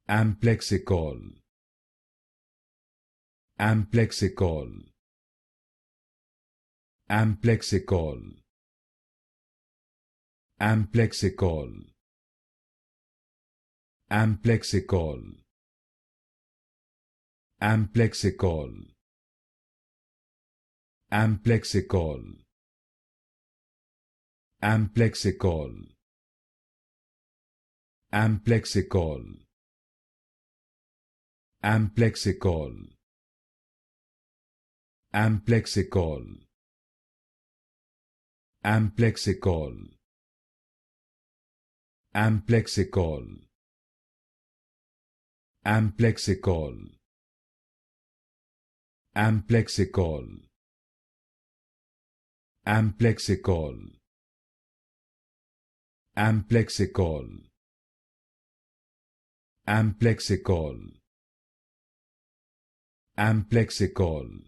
Amplexicaul, Amplexicaul, Amplexicaul, Amplexicaul, Amplexicaul, Amplexicaul, Amplexicaul, Amplexicaul, Amplexicaul, Amplexicaul, Amplexicaul, Amplexicaul, Amplexicaul, Amplexicaul, Amplexicaul, Amplexicaul, Amplexicaul, Amplexicaul, Amplexicaul,